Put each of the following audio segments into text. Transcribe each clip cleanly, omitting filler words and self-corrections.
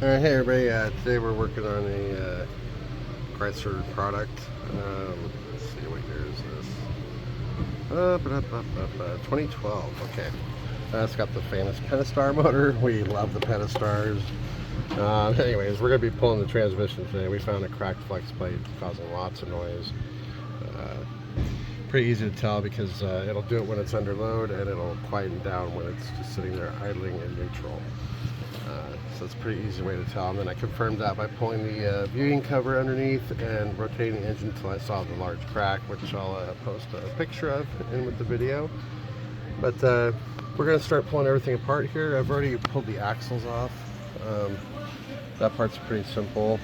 Hey everybody, today we're working on a Chrysler product. Let's see, what year is this? 2012, okay. It's got the famous Pentastar motor. We love the Pentastars. Anyways, we're going to be pulling the transmission today. We found a cracked flex plate causing lots of noise. Pretty easy to tell because it'll do it when it's under load and it'll quieten down when it's just sitting there idling in neutral. So it's a pretty easy way to tell. And then I confirmed that by pulling the viewing cover underneath and rotating the engine until I saw the large crack, which I'll post a picture of in with the video. But we're going to start pulling everything apart here. I've already pulled the axles off. That part's pretty simple.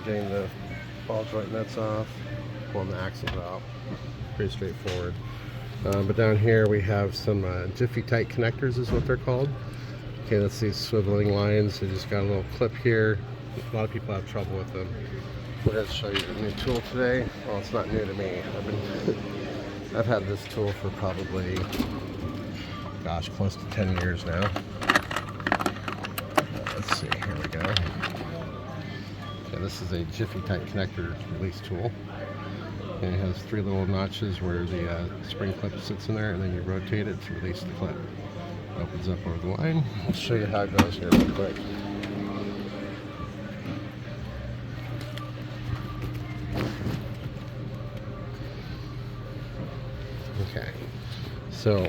Getting the ball joint nuts off, pulling the axles out. Pretty straightforward. But down here we have some jiffy tight connectors is what they're called. Okay, that's these swiveling lines. They just got a little clip here. A lot of people have trouble with them. We're going to show you the new tool today. Well, it's not new to me. I've had this tool for probably, gosh, close to 10 years now. Let's see, here we go. Okay, this is a jiffy tight connector release tool. And it has 3 little notches where the spring clip sits in there, and then you rotate it to release the clip. Opens up over the line. I'll show you how it goes here real quick. Okay, so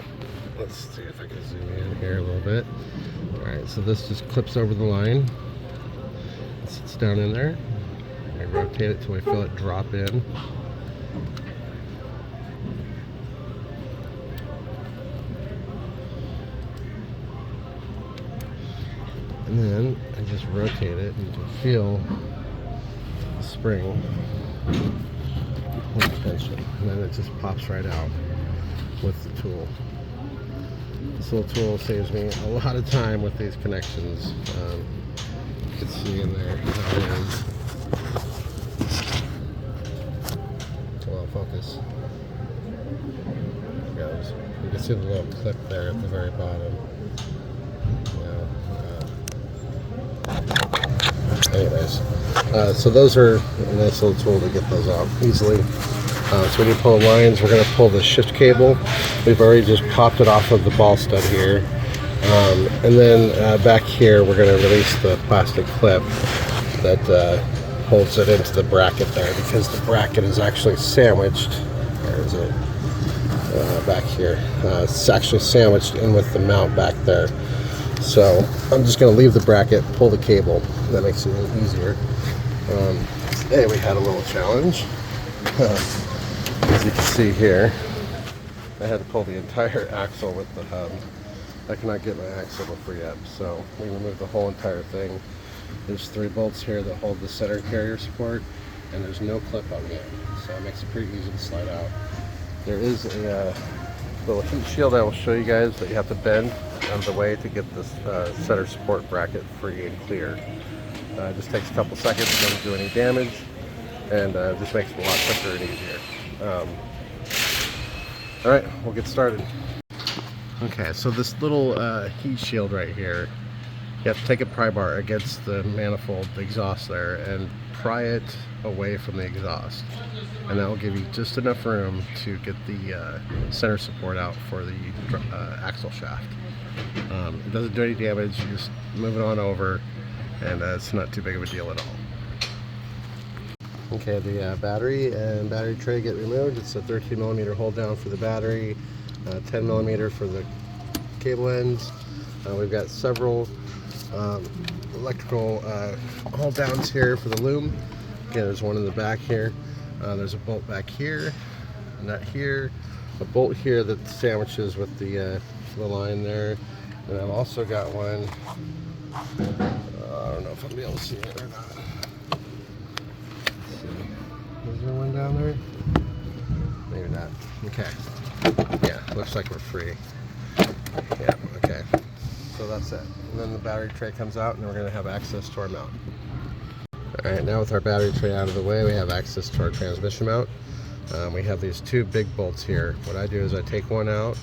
let's see if I can zoom in here a little bit. Alright, so this just clips over the line. It sits down in there. I rotate it till we feel it drop in. And then I just rotate it and you can feel the spring with tension. And then it just pops right out with the tool. This little tool saves me a lot of time with these connections. You can see in there how it is. Well, focus. There it goes. You can see the little clip there at the very bottom. Anyways, so those are a nice little tool to get those out easily. So when you pull the lines, we're going to pull the shift cable. We've already just popped it off of the ball stud here. And then back here, we're going to release the plastic clip that holds it into the bracket there, because the bracket is actually sandwiched. Where is it? Back here. It's actually sandwiched in with the mount back there. So I'm just going to leave the bracket, pull the cable. That makes it a little easier. Today we had a little challenge. As you can see here, I had to pull the entire axle with the hub. I cannot get my axle to free up, so we removed the whole entire thing. There's 3 bolts here that hold the center carrier support, and there's no clip on the end, so it makes it pretty easy to slide out. There is a little heat shield I will show you guys that you have to bend out of the way to get this center support bracket free and clear. It just takes a couple seconds, doesn't do any damage, and just makes it a lot quicker and easier. Alright, we'll get started. Okay, so this little heat shield right here, you have to take a pry bar against the manifold, the exhaust there, and pry it away from the exhaust. And that will give you just enough room to get the center support out for the axle shaft. It doesn't do any damage, you just move it on over, and it's not too big of a deal at all. Okay, the battery and battery tray get removed. It's a 13mm hold down for the battery, 10mm for the cable ends. We've got several electrical hold downs here for the loom. Again, there's one in the back here. There's a bolt back here, a nut here, a bolt here that sandwiches with the line there. And I've also got one, I don't know if I'll be able to see it or not. Let's see. Is there one down there? Maybe not. Okay. Yeah, looks like we're free. Yeah, okay. So that's it. And then the battery tray comes out and we're going to have access to our mount. Alright, now with our battery tray out of the way, we have access to our transmission mount. We have these 2 big bolts here. What I do is I take one out,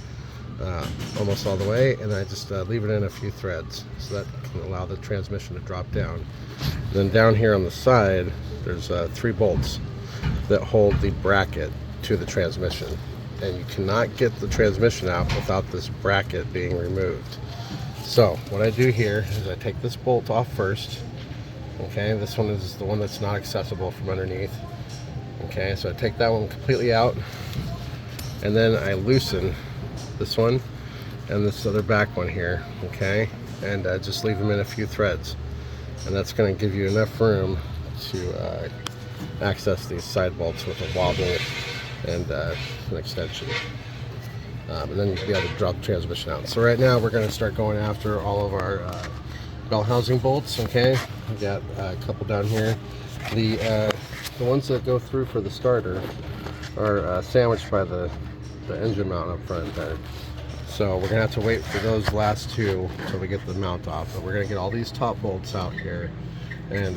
almost all the way, and I just leave it in a few threads so that can allow the transmission to drop down. And then down here on the side, there's 3 bolts that hold the bracket to the transmission, and you cannot get the transmission out without this bracket being removed. So what I do here is I take this bolt off first. Okay, this one is the one that's not accessible from underneath. Okay, so I take that one completely out, and then I loosen this one and this other back one here. Okay, and just leave them in a few threads, and that's going to give you enough room to access these side bolts with a wobble and an extension. And then you'll be able to drop the transmission out. So right now we're going to start going after all of our bell housing bolts. Okay, we got a couple down here. The ones that go through for the starter are sandwiched by the engine mount up front there. So we're gonna have to wait for those last 2 until we get the mount off. But we're gonna get all these top bolts out here and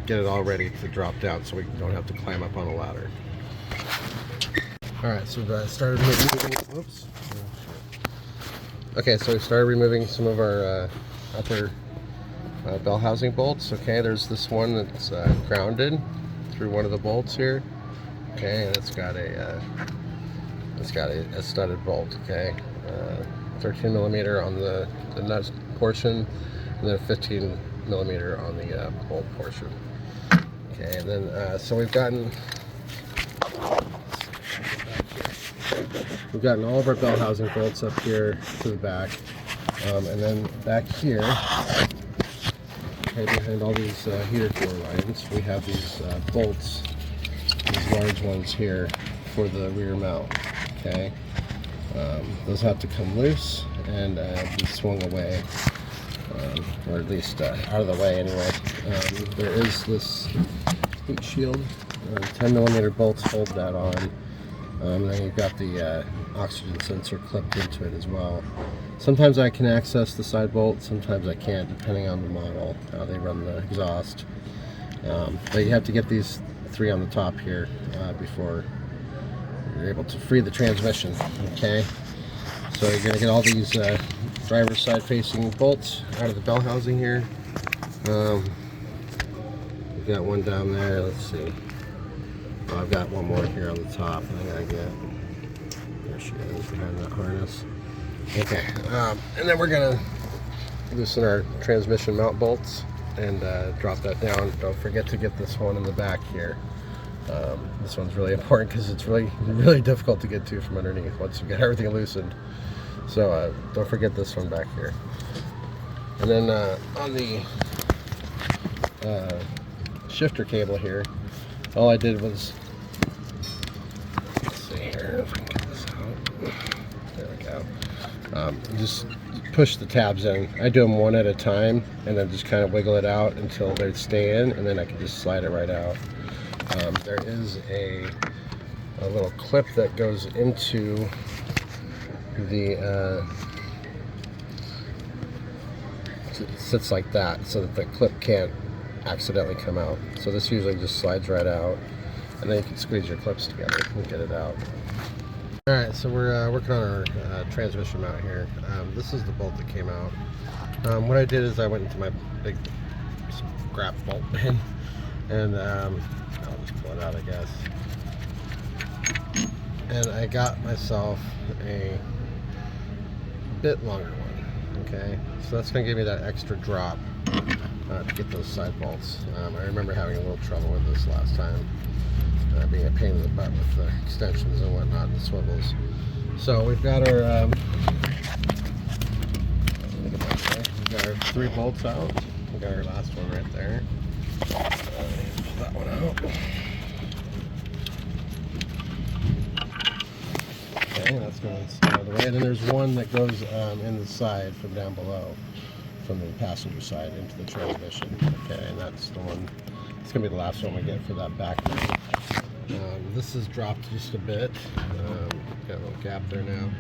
get it all ready to drop down so we don't have to climb up on a ladder. All right, so I started removing. Whoops. Okay, so we started removing some of our upper bell housing bolts. Okay, there's this one that's grounded through one of the bolts here. Okay, and it's got a studded bolt. Okay, 13 millimeter on the nut portion, and then 15 millimeter on the bolt portion. Okay, and then so we've gotten all of our bell housing bolts up here to the back, and then back here, okay, behind all these heater core lines, we have these bolts, these large ones here for the rear mount. Okay, those have to come loose and be swung away, or at least out of the way anyway. There is this heat shield, 10 millimeter bolts hold that on. Then you've got the oxygen sensor clipped into it as well. Sometimes I can access the side bolt, sometimes I can't, depending on the model, how they run the exhaust. But you have to get these 3 on the top here before you're able to free the transmission. Okay, so you're going to get all these driver's side facing bolts out of the bell housing here. We've got one down there. Let's see. Oh, I've got one more here on the top. I gotta get. There she is behind that harness. Okay, and then we're gonna loosen our transmission mount bolts and drop that down. Don't forget to get this one in the back here. This one's really important because it's really difficult to get to from underneath once you get everything loosened. So don't forget this one back here. And then on the shifter cable here, all I did was, let's see here if I can get this out. There we go. Just push the tabs in. I do them one at a time and then just kind of wiggle it out until they stay in, and then I can just slide it right out. There is a little clip that goes into the it sits like that so that the clip can't accidentally come out. So this usually just slides right out, and then you can squeeze your clips together and get it out. Alright, so we're working on our transmission mount here. This is the bolt that came out. What I did is I went into my big scrap bolt bin, and I'll just pull it out, I guess. And I got myself a bit longer one. Okay, so that's going to give me that extra drop to get those side bolts. I remember having a little trouble with this last time, being a pain in the butt with the extensions and whatnot and the swivels. So we've got our we've got our 3 bolts out. We got our last one right there. Pull that one out. Okay, that's going out of the way. And then there's one that goes in the side from down below, from the passenger side into the transmission. Okay, and that's the one. It's gonna be the last one we get for that back one. This is dropped just a bit. Got a little gap there now.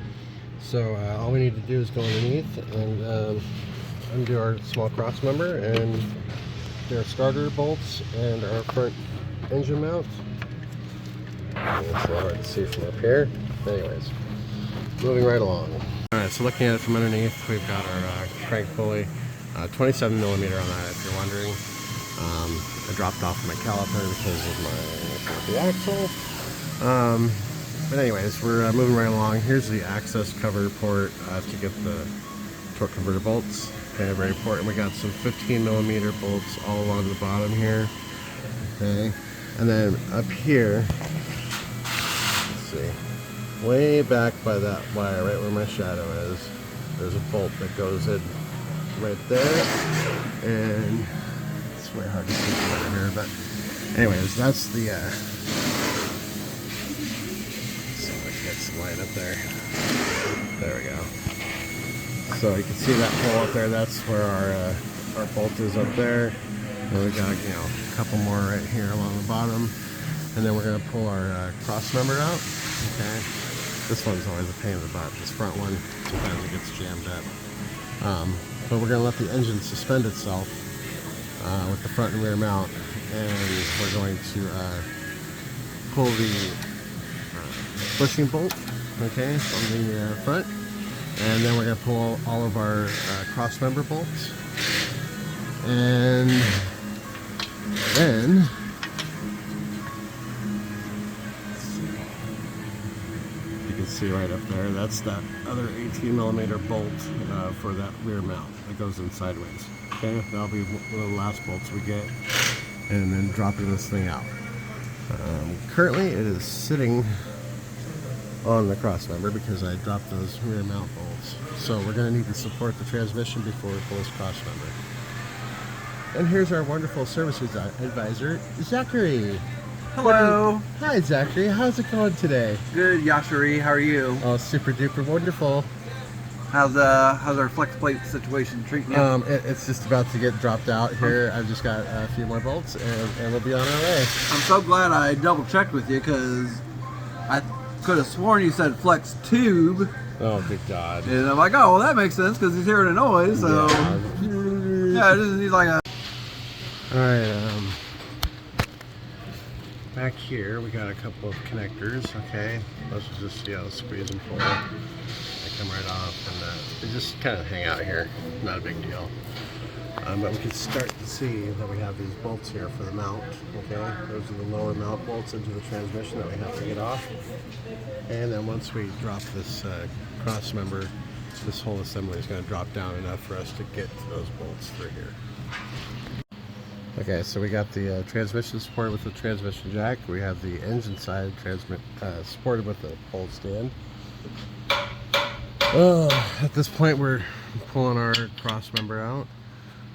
So all we need to do is go underneath and undo our small cross member and get our starter bolts and our front engine mount. It's a little hard to see from up here. Anyways, moving right along. Alright, so looking at it from underneath, we've got our crank pulley, 27 millimeter on that if you're wondering. I dropped off my caliper because of the axle. But anyways, we're moving right along. Here's the access cover port to get the torque converter bolts. Okay, very important. We got some 15 millimeter bolts all along the bottom here. Okay, and then up here, let's see, way back by that wire, right where my shadow is, there's a bolt that goes in right there, and it's way hard to see from over here, but anyways, that's the see if I can get some light up there. There we go. So you can see that hole up there, that's where our bolt is up there. And we got, you know, a couple more right here along the bottom. And then we're gonna pull our cross member out. Okay. This one's always a pain in the butt. This front one, sometimes it gets jammed up. But we're gonna let the engine suspend itself with the front and rear mount. And we're going to pull the bushing bolt, okay, on the front. And then we're going to pull all of our cross member bolts. And then, you can see right up there, that's that other 18 millimeter bolt for that rear mount that goes in sideways. Okay, that'll be one of the last bolts we get. And then dropping this thing out. Currently it is sitting on the cross member because I dropped those rear mount bolts. So we're going to need to support the transmission before we pull this cross member. And here's our wonderful service advisor, Zachary. Hello. Hi Zachary, how's it going today? Good, Yashari. How are you? Oh, super duper wonderful. How's our Flexplate situation treating you? It's just about to get dropped out here. I've just got a few more bolts and we'll be on our way. I'm so glad I double checked with you because I could have sworn you said flex tube. Oh, good God. And I'm like, oh, well, that makes sense because he's hearing a noise. So, yeah, this is like a... Alright, back here we got a couple of connectors, okay? Those are just, you know, squeeze and pull. They come right off and they just kind of hang out here. Not a big deal. But we can start to see that we have these bolts here for the mount, okay? Those are the lower mount bolts into the transmission that we have to get off. And then once we drop this cross member, this whole assembly is going to drop down enough for us to get to those bolts through here. Okay, so we got the transmission supported with the transmission jack. We have the engine side supported with the pole stand. At this point we're pulling our cross member out.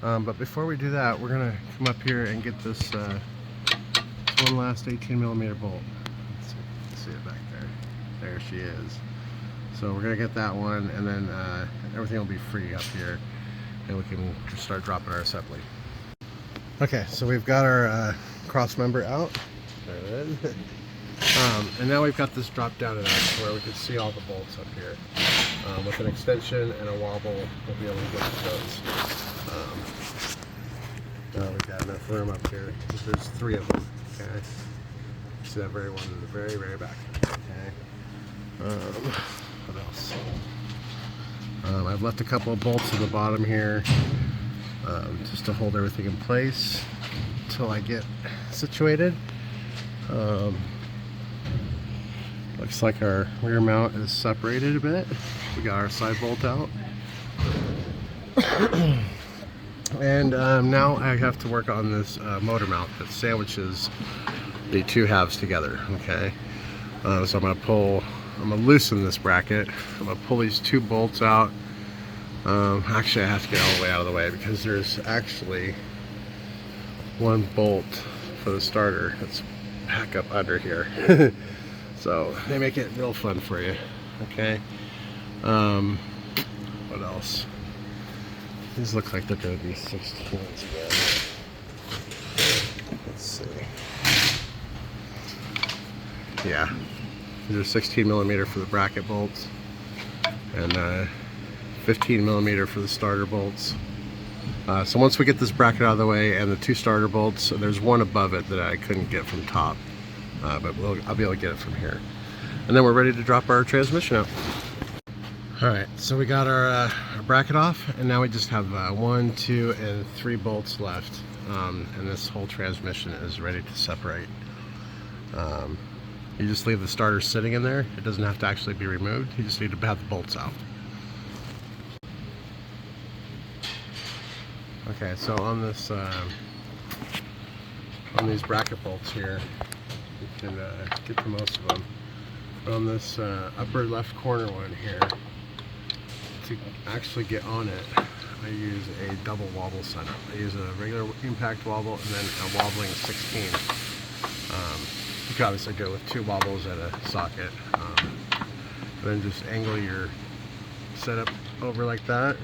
But before we do that, we're going to come up here and get this one last 18 millimeter bolt. Let's see it back there. There she is. So we're going to get that one, and then everything will be free up here, and we can just start dropping our assembly. Okay, so we've got our cross member out. There it is. And now we've got this drop down enough where we can see all the bolts up here. With an extension and a wobble, we'll be able to get to those. We've got enough room up here. There's 3 of them. Okay. See that very one in the very, very back. Okay. What else? I've left a couple of bolts in the bottom here. Just to hold everything in place until I get situated. Looks like our rear mount is separated a bit. We got our side bolt out. And now I have to work on this motor mount that sandwiches the 2 halves together. Okay, so I'm gonna loosen this bracket. I'm gonna pull these 2 bolts out. Actually, I have to get all the way out of the way because there's actually 1 bolt for the starter that's back up under here. So they make it real fun for you. Okay. What else? These look like they're going to be 16s again. Let's see. Yeah, these are 16 millimeter for the bracket bolts, and 15 millimeter for the starter bolts. So once we get this bracket out of the way and the 2 starter bolts, there's 1 above it that I couldn't get from top, but I'll be able to get it from here. And then we're ready to drop our transmission out. All right, so we got our bracket off, and now we just have 1, 2, and 3 bolts left, and this whole transmission is ready to separate. You just leave the starter sitting in there. It doesn't have to actually be removed. You just need to have the bolts out. Okay, so on this, on these bracket bolts here, you can get to most of them. But on this upper left corner one here, to actually get on it, I use a double wobble setup. I use a regular impact wobble and then a wobbling 16. You can obviously go with 2 wobbles at a socket. Then just angle your setup over like that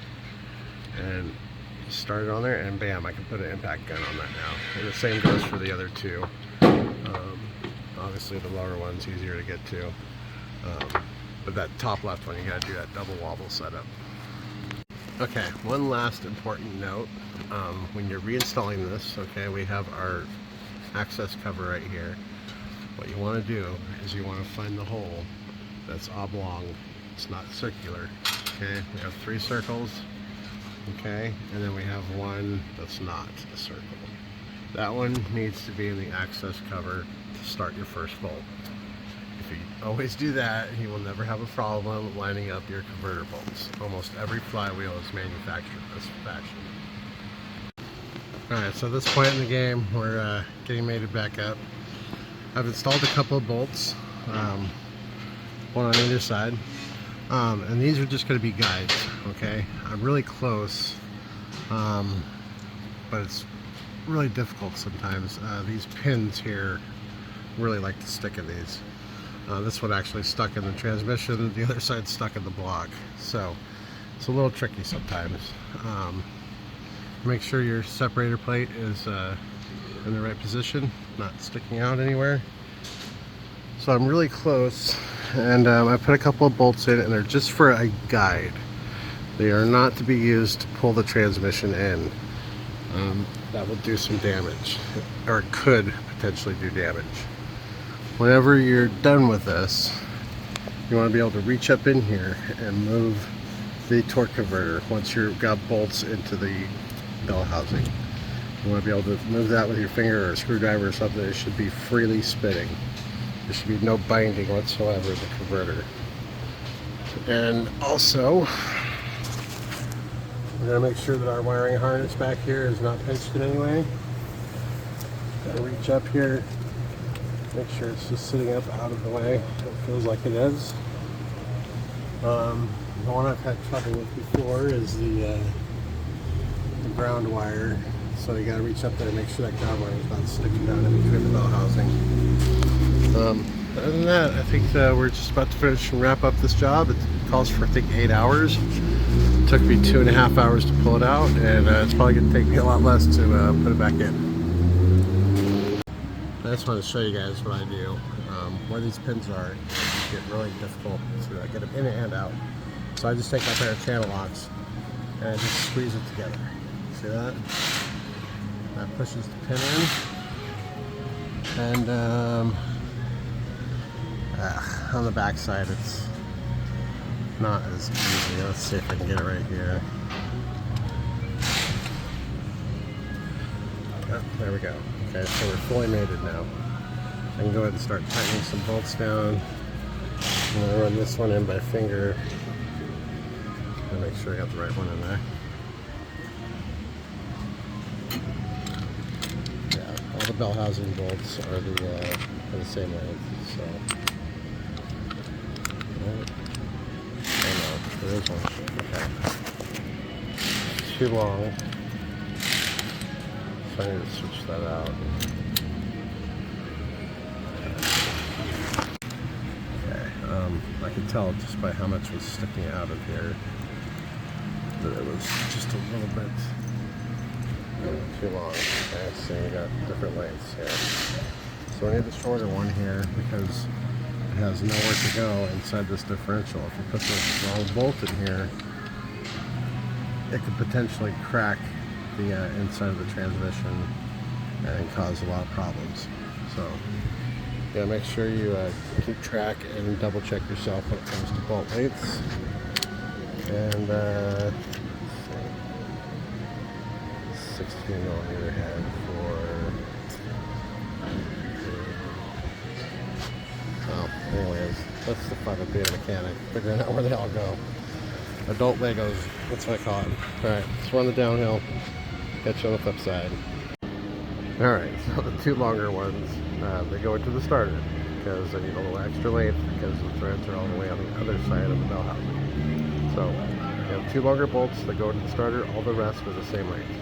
and start it on there, and bam, I can put an impact gun on that now. And the same goes for the other 2. Obviously the lower one's easier to get to. But that top left one, you gotta do that double wobble setup. Okay, one last important note. When you're reinstalling this, okay, we have our access cover right here. What you want to do is you want to find the hole that's oblong, it's not circular. Okay, we have 3 circles, okay, and then we have one that's not a circle. That one needs to be in the access cover to start your first bolt. If you always do that, you will never have a problem lining up your converter bolts. Almost every flywheel is manufactured this fashion. Alright, so at this point in the game, we're getting mated back up. I've installed a couple of bolts, one on either side, and these are just going to be guides, okay? I'm really close, but it's really difficult sometimes. These pins here really like to stick in these. This one actually stuck in the transmission, the other side stuck in the block, so it's a little tricky sometimes. Make sure your separator plate is in the right position, not sticking out anywhere. So I'm really close, and I put a couple of bolts in, and they're just for a guide. They are not to be used to pull the transmission in. That will do some damage, or it could potentially do damage. Whenever you're done with this, you want to be able to reach up in here and move the torque converter once you've got bolts into the bell housing. You want to be able to move that with your finger or a screwdriver or something. It should be freely spinning. There should be no binding whatsoever in the converter. And also, we're going to make sure that our wiring harness back here is not pinched in any way. Got to reach up here, make sure it's just sitting up out of the way. It feels like it is. The one I've had trouble with before is the ground wire. So you got to reach up there and make sure that ground wire is not sticking down in between the bell housing. Other than that, I think we're just about to finish and wrap up this job. It calls for, I think, 8 hours. It took me 2.5 hours to pull it out, and it's probably going to take me a lot less to put it back in. I just want to show you guys what I do. Where these pins are, it get really difficult to get them in and out. So I just take my pair of channel locks and I just squeeze it together. See that? That pushes the pin in, and on the back side it's not as easy. Let's see if I can get it right here. Oh, there we go. Okay, so we're fully mated now. I can go ahead and start tightening some bolts down. I'm going to run this one in by finger and make sure I got the right one in there. Yeah, all the bell housing bolts are the same length. So, oh no, there is one. Okay, too long. So I need to switch that out. I could tell just by how much was sticking out of here that it was just a little bit too long. Okay, so you got different lengths here. So I need the shorter one here because it has nowhere to go inside this differential. If you put the wrong bolt in here, it could potentially crack the inside of the transmission and cause a lot of problems. So yeah, make sure you keep track and double check yourself when it comes to bolt lengths. And 16mm head for. Oh, anyways, that's the fun of being a mechanic, figuring out where they all go. Adult Legos, that's what I call it. Alright, let's run the downhill. Catch you on the flip side. Alright, so the two longer ones, they go into the starter because I need a little extra length because the threads are all the way on the other side of the bell housing. So, you have two longer bolts that go into the starter, all the rest are the same length.